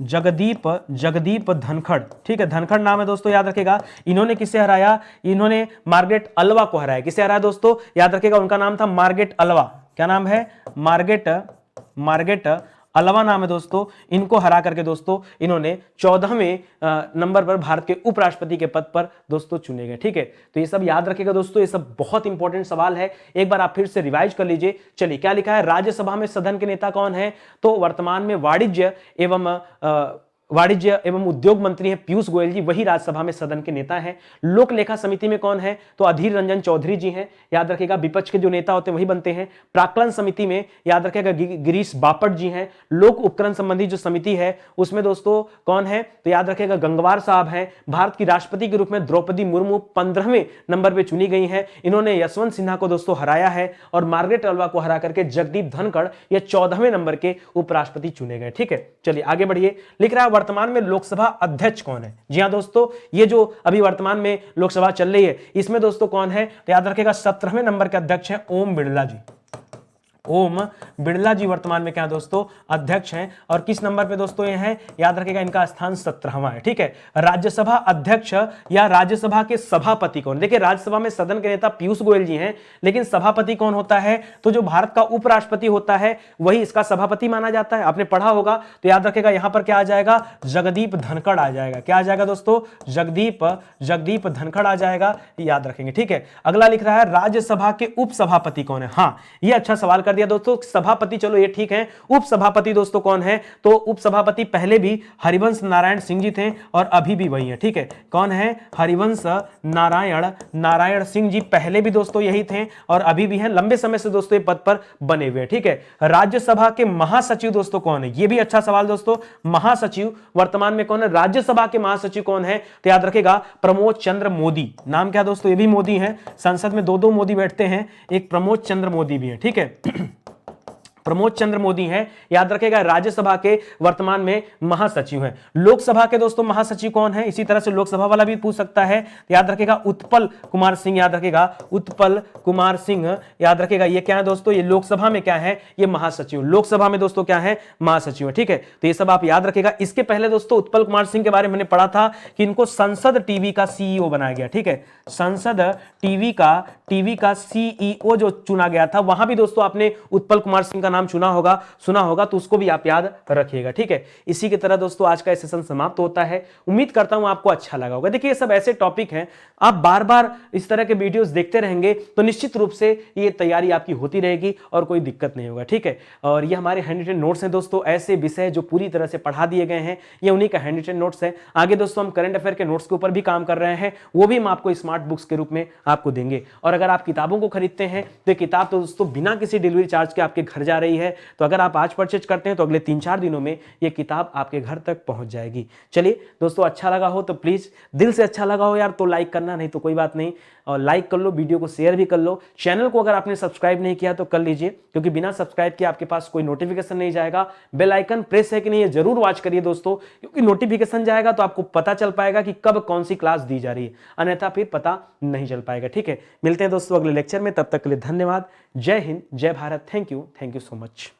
जगदीप धनखड़, ठीक है, धनखड़ नाम है दोस्तों, याद रखेगा। इन्होंने किसे हराया? इन्होंने मार्गरेट अल्वा को हराया। किसे हराया दोस्तों? याद रखेगा, उनका नाम था मार्गरेट अल्वा। क्या नाम है? मार्गरेट अल्वा नाम है दोस्तों। इनको हरा करके दोस्तों इन्होंने 14वें नंबर पर भारत के उपराष्ट्रपति के पद पर दोस्तों चुने गए, ठीक है। तो ये सब याद रखिएगा दोस्तों, ये सब बहुत इंपॉर्टेंट सवाल है, एक बार आप फिर से रिवाइज कर लीजिए। चलिए, क्या लिखा है? राज्यसभा में सदन के नेता कौन है? तो वर्तमान में वाणिज्य एवं उद्योग मंत्री हैं पीयूष गोयल जी, वही राज्यसभा में सदन के नेता हैं। लोक लेखा समिति में कौन है? तो अधीर रंजन चौधरी जी हैं, याद रखेगा। विपक्ष के जो नेता होते हैं वही बनते हैं। प्राक्कलन समिति में याद रखेगा गिरीश बापट जी हैं। लोक उपकरण संबंधी जो समिति है उसमें दोस्तों कौन है? तो याद रखेगा गंगवार साहब हैं। भारत की राष्ट्रपति के रूप में द्रौपदी मुर्मू 15वें नंबर पर चुनी गई हैं। इन्होंने यशवंत सिन्हा को दोस्तों हराया है और मार्गरेट अल्वा को हरा करके जगदीप धनखड़ ये 14वें नंबर के उपराष्ट्रपति चुने गए, ठीक है। चलिए आगे बढ़िए। लिख रहा है वर्तमान में लोकसभा अध्यक्ष कौन है? जी हां दोस्तों, ये जो अभी वर्तमान में लोकसभा चल रही है इसमें दोस्तों कौन है? तो याद रखेगा 17वें नंबर के अध्यक्ष हैं ओम बिड़ला जी। ओम बिड़ला जी वर्तमान में क्या दोस्तों? अध्यक्ष हैं। और किस नंबर पे दोस्तों ये हैं? याद रखिएगा इनका स्थान 17वां है, ठीक है। राज्यसभा अध्यक्ष या राज्यसभा के सभापति कौन? देखिए, राज्यसभा में सदन के नेता पीयूष गोयल जी हैं, लेकिन सभापति कौन होता है? तो जो भारत का उपराष्ट्रपति होता है वही इसका सभापति माना जाता है। आपने पढ़ा होगा, तो याद रखेगा यहां पर क्या आ जाएगा? जगदीप धनखड़ आ जाएगा। क्या आ जाएगा दोस्तों? जगदीप धनखड़ आ जाएगा, याद रखेंगे, ठीक है। अगला लिख रहा है राज्यसभा के उपसभापति कौन है? हाँ, ये अच्छा सवाल कर दिया दोस्तों। सभापति चलो ये ठीक है, उपसभापति दोस्तों कौन है? तो उपसभापति पहले भी हरिवंश नारायण सिंह जी थे और अभी भी वही है, ठीक है। कौन है? हरिवंश नारायण सिंह जी पहले भी दोस्तों यही थे और अभी भी हैं, लंबे समय से दोस्तों ये पद पर बने हुए हैं, ठीक है। राज्यसभा के महासचिव दोस्तों कौन है? ये भी अच्छा सवाल दोस्तों। महासचिव वर्तमान में कौन है? राज्यसभा के महासचिव कौन है? तो याद रखेगा प्रमोद चंद्र मोदी। नाम क्या दोस्तों? ये भी मोदी हैं। संसद में दो मोदी बैठते हैं, एक प्रमोद चंद्र मोदी भी है, ठीक है। प्रमोद चंद्र मोदी हैं, याद रखेगा। राज्यसभा के वर्तमान में महासचिव हैं। लोकसभा के दोस्तों महासचिव कौन है? इसी तरह से लोकसभा वाला भी पूछ सकता है, याद रखेगा उत्पल कुमार सिंह, याद रखेगा उत्पल कुमार सिंह, याद रखेगा। ये क्या है दोस्तों? ये लोकसभा में क्या है? ये महासचिव। लोकसभा में दोस्तों क्या है? महासचिव है, ठीक है। तो ये सब आप याद रखेगा। इसके पहले दोस्तों उत्पल कुमार सिंह के बारे में मैंने पढ़ा था कि इनको संसद टीवी का सीईओ बनाया गया, ठीक है। संसद टीवी का सीईओ जो चुना गया था, वहां भी दोस्तों आपने उत्पल कुमार सिंह का नाम सुना होगा, तो उसको भी आप याद रखिएगा, ठीक है। इसी की तरह दोस्तों आज का सेशन समाप्त होता है। उम्मीद करता हूं आपको अच्छा लगा होगा। देखिए, ये सब ऐसे टॉपिक हैं, आप बार बार इस तरह के वीडियोस देखते रहेंगे तो निश्चित रूप से ये तैयारी आपकी होती रहेगी और कोई दिक्कत नहीं होगा, ठीक है। और ये हमारे हैंड रिटन नोट्स हैं दोस्तों, ऐसे विषय जो पूरी तरह से पढ़ा दिए गए हैं, ये उन्हीं का हैंड रिटन नोट्स है। आगे दोस्तों हम करंट अफेयर के नोट्स के ऊपर भी काम कर रहे हैं, वो भी हम आपको स्मार्ट बुक्स के रूप में आपको देंगे। और अगर आप किताबों को खरीदते हैं तो किताब तो दोस्तों बिना किसी डिलीवरी चार्ज के आपके घर जा रही है, तो अगर आप आज परचेज करते हैं तो अगले 3-4 दिनों में ये किताब आपके घर तक पहुंच जाएगी। चलिए दोस्तों, अच्छा लगा हो तो प्लीज, दिल से अच्छा लगा हो यार तो लाइक करना, नहीं तो कोई बात नहीं, और लाइक कर लो, वीडियो को शेयर भी कर लो। चैनल को अगर आपने सब्सक्राइब नहीं किया तो कर लीजिए, क्योंकि बिना सब्सक्राइब किए आपके पास कोई नोटिफिकेशन नहीं जाएगा। बेल आइकन प्रेस है कि नहीं ये जरूर वॉच करिए दोस्तों, क्योंकि नोटिफिकेशन जाएगा तो आपको पता चल पाएगा कि कब कौन सी क्लास दी जा रही है, अन्यथा फिर पता नहीं चल पाएगा, ठीक है। मिलते हैं दोस्तों अगले लेक्चर में, तब तक के लिए धन्यवाद। जय हिंद, जय Bharat. Thank you so much.